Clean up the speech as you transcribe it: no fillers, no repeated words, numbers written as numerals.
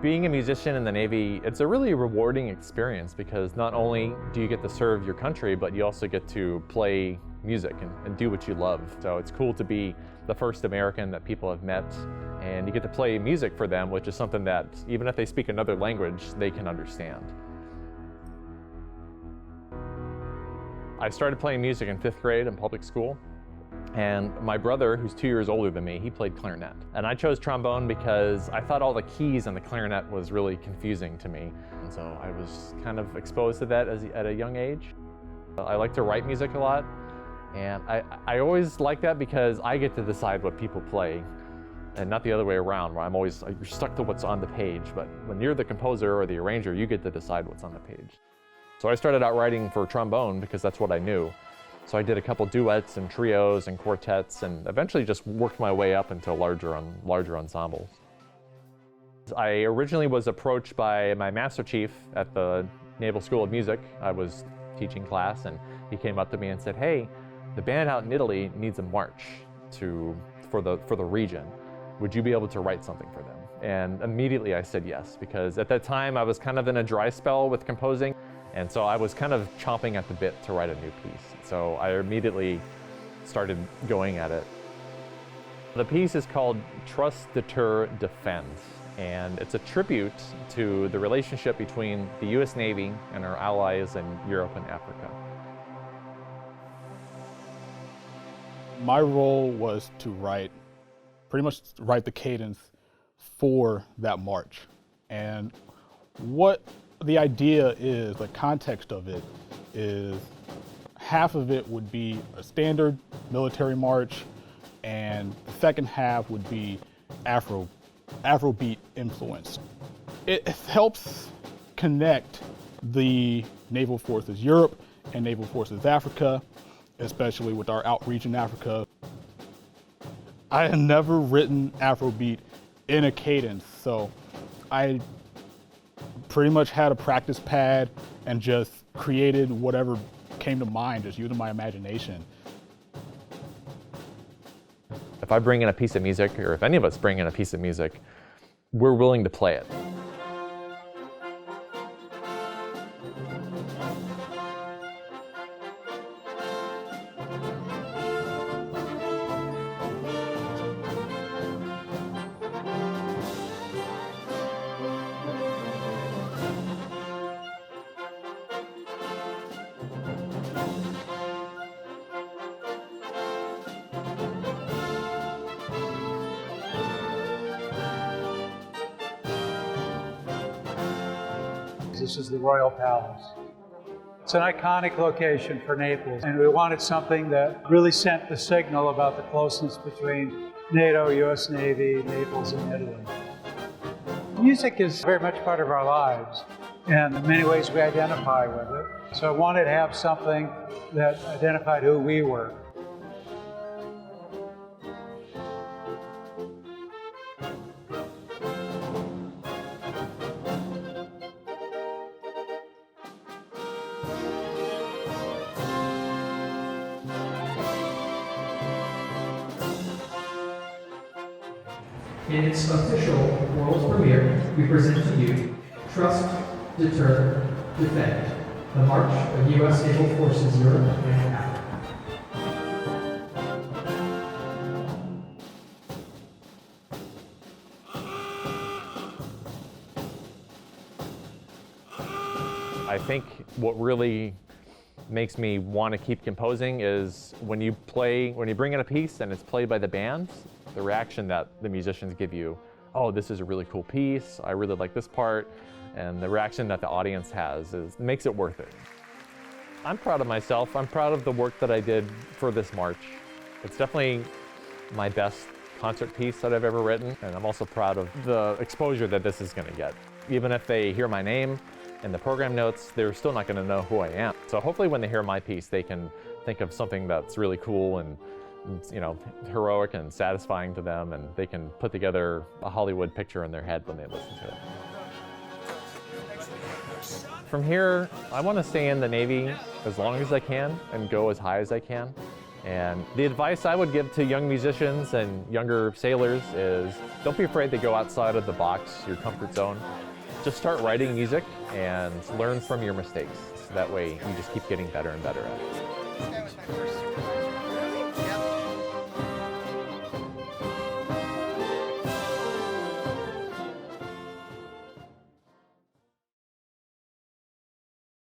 Being a musician in the Navy, it's a really rewarding experience because not only do you get to serve your country, but you also get to play music and do what you love. So it's cool to be the first American that people have met, and you get to play music for them, which is something that even if they speak another language, they can understand. I started playing music in 5th grade in public school. And my brother, who's 2 years older than me, he played clarinet. And I chose trombone because I thought all the keys on the clarinet was really confusing to me. And so I was kind of exposed to that at a young age. I like to write music a lot. And I always like that because I get to decide what people play and not the other way around, where you're stuck to what's on the page. But when you're the composer or the arranger, you get to decide what's on the page. So I started out writing for trombone because that's what I knew. So I did a couple duets and trios and quartets and eventually just worked my way up into larger ensembles. I originally was approached by my Master Chief at the Naval School of Music. I was teaching class and he came up to me and said, "Hey, the band out in Italy needs a march for the region. Would you be able to write something for them?" And immediately I said yes, because at that time I was kind of in a dry spell with composing. And so I was kind of chomping at the bit to write a new piece. So I immediately started going at it. The piece is called Trust, Deter, Defend. And it's a tribute to the relationship between the US Navy and our allies in Europe and Africa. My role was to pretty much write the cadence for that march. And what the idea is, the context of it is, half of it would be a standard military march, and the second half would be Afrobeat influenced. It helps connect the Naval Forces Europe and Naval Forces Africa, especially with our outreach in Africa. I had never written Afrobeat in a cadence, so I pretty much had a practice pad and just created whatever came to mind, just using my imagination. If I bring in a piece of music, or if any of us bring in a piece of music, we're willing to play it. This is the Royal Palace. It's an iconic location for Naples, and we wanted something that really sent the signal about the closeness between NATO, US Navy, Naples, and Italy. Music is very much part of our lives, and in many ways we identify with it. So I wanted to have something that identified who we were. In its official world premiere, we present to you Trust, Deter, Defend, the March of U.S. Naval Forces Europe and Africa. I think what really makes me want to keep composing is when you bring in a piece and it's played by the band, the reaction that the musicians give you, "Oh, this is a really cool piece, I really like this part," and the reaction that the audience has makes it worth it. I'm proud of myself. I'm proud of the work that I did for this march. It's definitely my best concert piece that I've ever written, and I'm also proud of the exposure that this is going to get. Even if they hear my name in the program notes, they're still not going to know who I am. So hopefully when they hear my piece, they can think of something that's really cool and heroic and satisfying to them, and they can put together a Hollywood picture in their head when they listen to it. From here, I want to stay in the Navy as long as I can and go as high as I can. And the advice I would give to young musicians and younger sailors is don't be afraid to go outside of the box, your comfort zone. Just start writing music and learn from your mistakes. That way you just keep getting better and better at it.